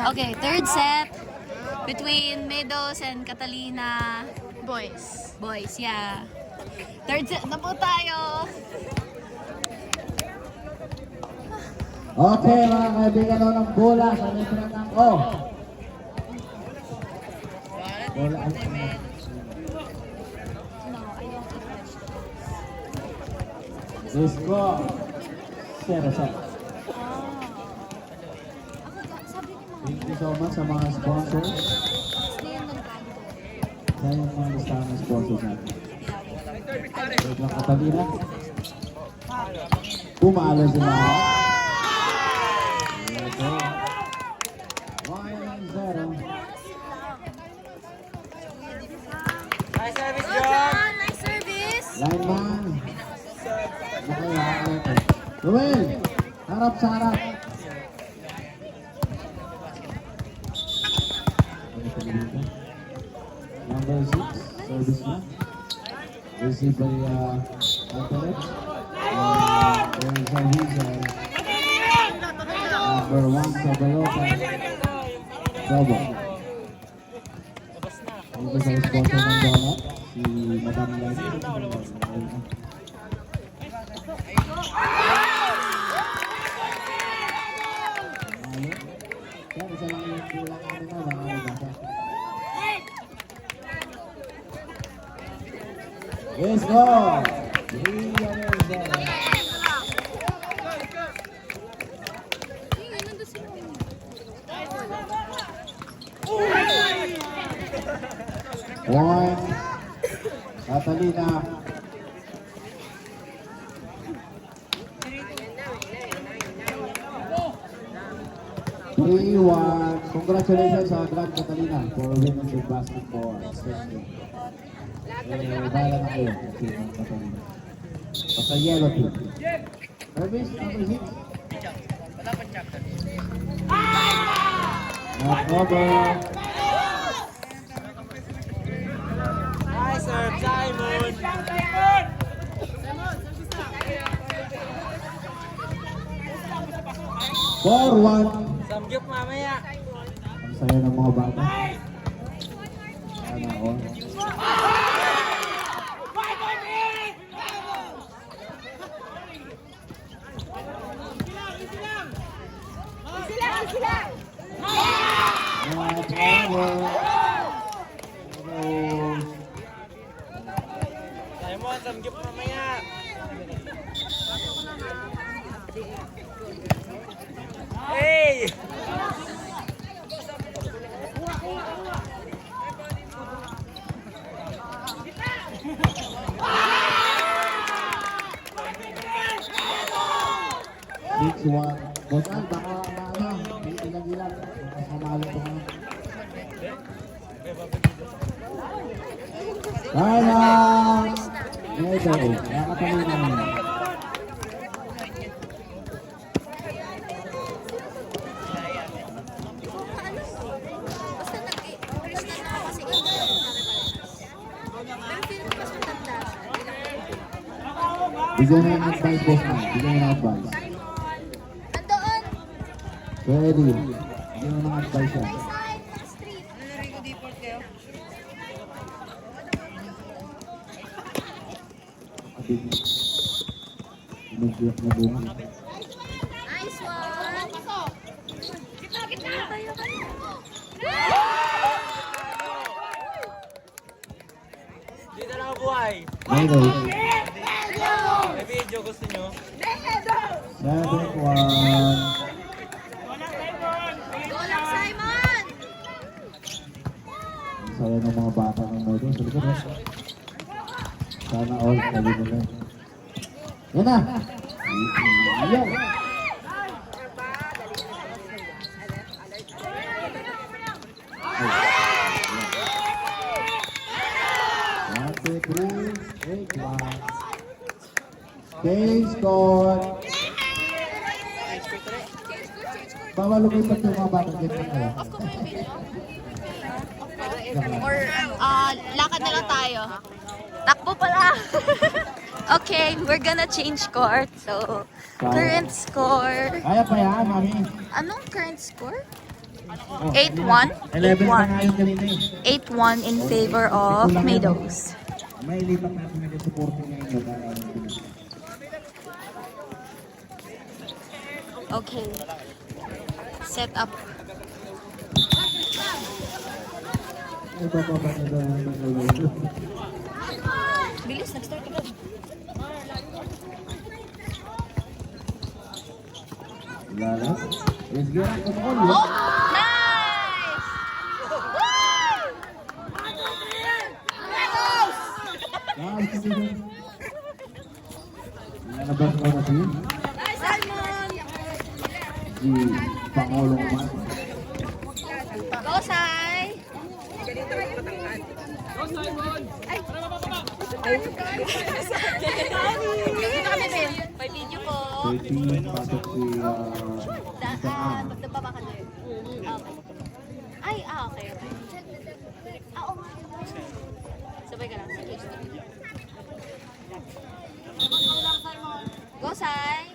Okay, third set between Meadows and Catalina. Boys. Boys, yeah. Third set na po tayo. Okay, mga kaibigan ng bola sa letra ng O. Bola ang Disco. 0-0. Thank you so much sa mga sponsors. Sa yung mga listahan ng sponsors natin. Wait lang, Catalina. Pumalo sila. Okay. 1-0. Nice service, John! Nice service! Lineman. Nakaya. Ruel, harap sa harap. Number 6, service na. Received by Antoinette. There is a reason. Number 1, Sabalota. Sabo. Thank you sa sponsor ng bola. Si Madam Lani. Yan, isa lang yung kulang namin na. Wala na basa. Let's go! 3-0. One. Catalina. Congratulations sa Grand Catalina for winning the basketball session. Bahala na kayo si Grand Catalina. Basta yellow team. Service, number 6. Not over. Nice serve, Simon! 4-1. Samgyup mamaya! Ang saya ng mga bata. Sana all. Simon, samgyup mamaya! Hey! Six one. Bosan, baka ilang-ilang. Masamalo ko nga. Kaya! Ito, nakatalina naman. Bigyan na ng advice, boss man. Bigyan na ng advice. Andoon! Ready. Bigyan na ng advice yan. Mag-block na bunga. Nice one! Dito na ako buhay! Mayday. May video, gusto nyo? 7-1. Go lang, Simon! Ang saya ng mga bata ng Mayday. Sa likod na. Sana all. Sabi nila. Yan na. Yan. One, two, three, 8-1. Okay, score. Bawal lumipat yung mga batang ganyan kayo. Or lakad na lang tayo. Takbo pala. Okay, we're gonna change court. So, current score. Kaya pa yan, mami. Anong current score? 8-1. 11 pa nga yung kanina eh. 8-1 in favor of Meadows. May lipat natin na yung supporting ngayon yung para Okay. Set up. Ay, bababa na doon ang mga Bilis, nag-start agad. Lala. Let's get it. Come on. Oh! Nice! Woo! Nalabas ko na siya. Si Pangulong Man. Go, Sai! May video ko. 13, pasok si Saan. Magdababa ka na yun. Okay. Ay, okay. Oo nga. Sabay ka lang. Sige. Go, Sai!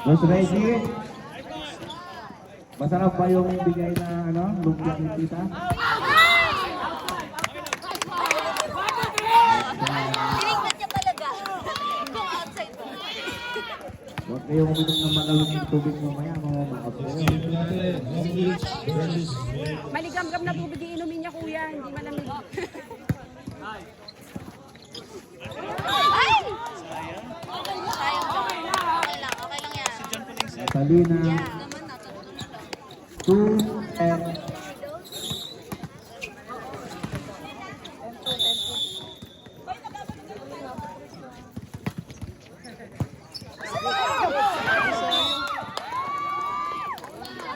Los Reggie. Masarap ba yung bigay na lumpia ni tita? Tinignan niya talaga. Kung outside ba. Huwag kayong uminom ng malalong tubig mamaya, mga makapos. Maligam-gam na tubig iinumin niya, kuya. Hindi malamig. Ay! Sayang ba? Okay lang yan. Catalina. Naman na, 2 and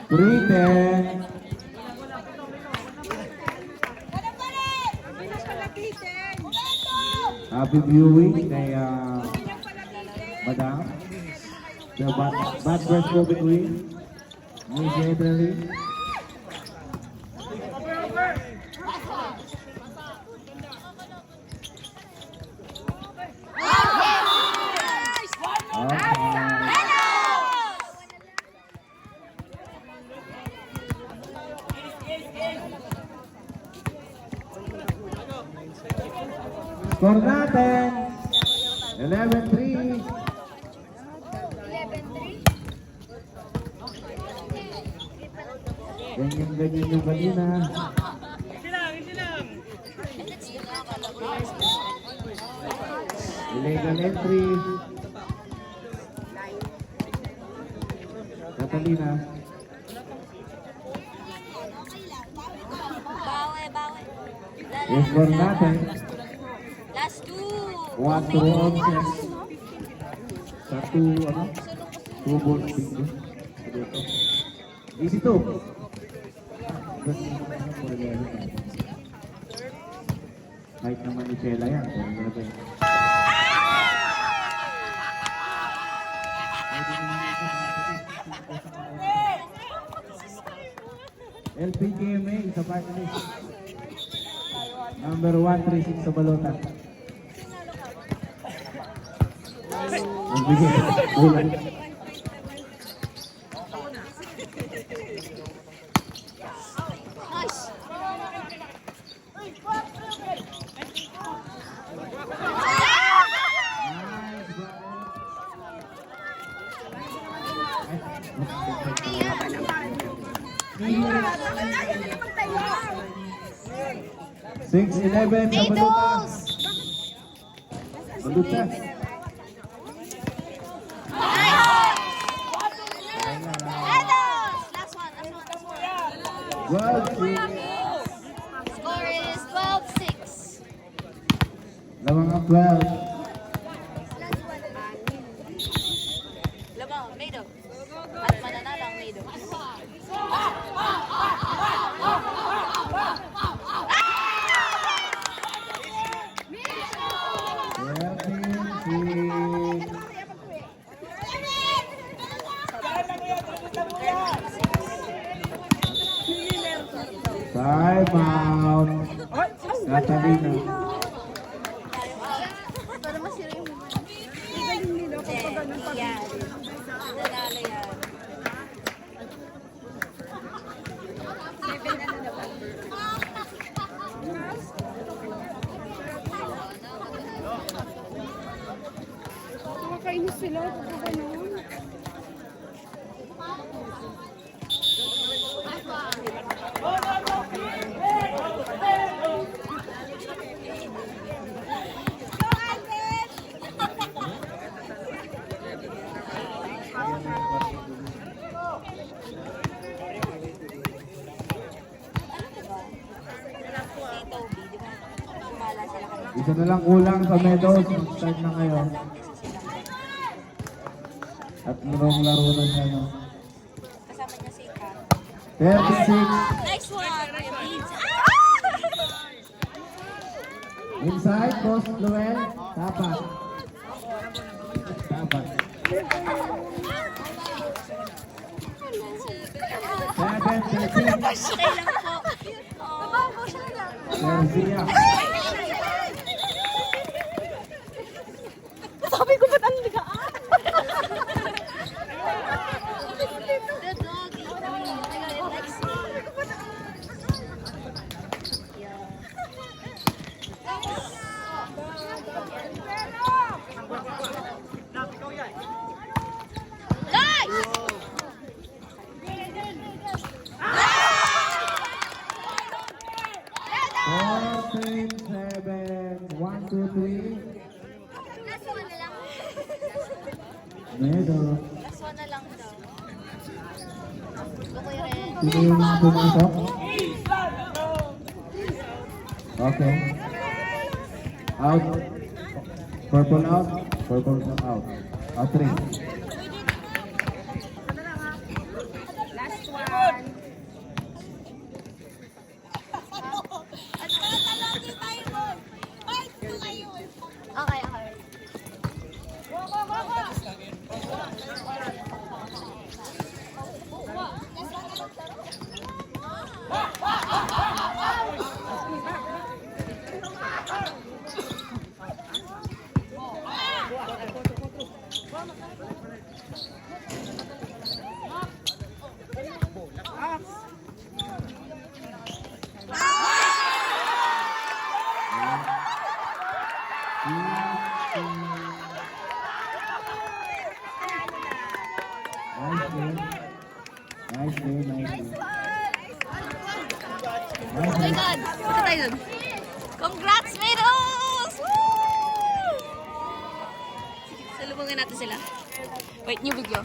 Three, 10. Happy viewing kay Madam. The bad breast moving wing. Miss Adrenaline. Score natin 11-3. Ganyan yung kanina. Illegal entry. Catalina. Bawi. Yung score natin Last two. 4-11. Sa 2 balls bingo. Easy to. Kahit naman ni Chela yan. LPGMA sa party list. Number 136 sa balota. Nagbigay. Ulan. Nice. Six, 11 sa balota. Balota. Last one. 12-6. Score is 12-6. Lamang ang 12. Lamang, Mado. At mananalo ang Mado. Time out. Catalina. Para masira yung yan. Nanalo yan. sila. Ganun. Isa na lang kulang sa medals. Mag-start na kayo. At merong laro na siya, no? 36. Next one. Inside, Boss Luel. Tapat. Tapat. 7-13. Garcia. Sabi ko ba't ang ligaan? One, two, three. Medal. Last one na lang daw. Gusto ko yung red. Sino yung pumasok? Okay. Out. Purple out. Purple out. Out 3. Last one. Okay, okay. Nice day, nice day. Oh my God! Punta tayo dun. Congrats, Meadows! Woo! Salubungin natin sila. Wait, new video.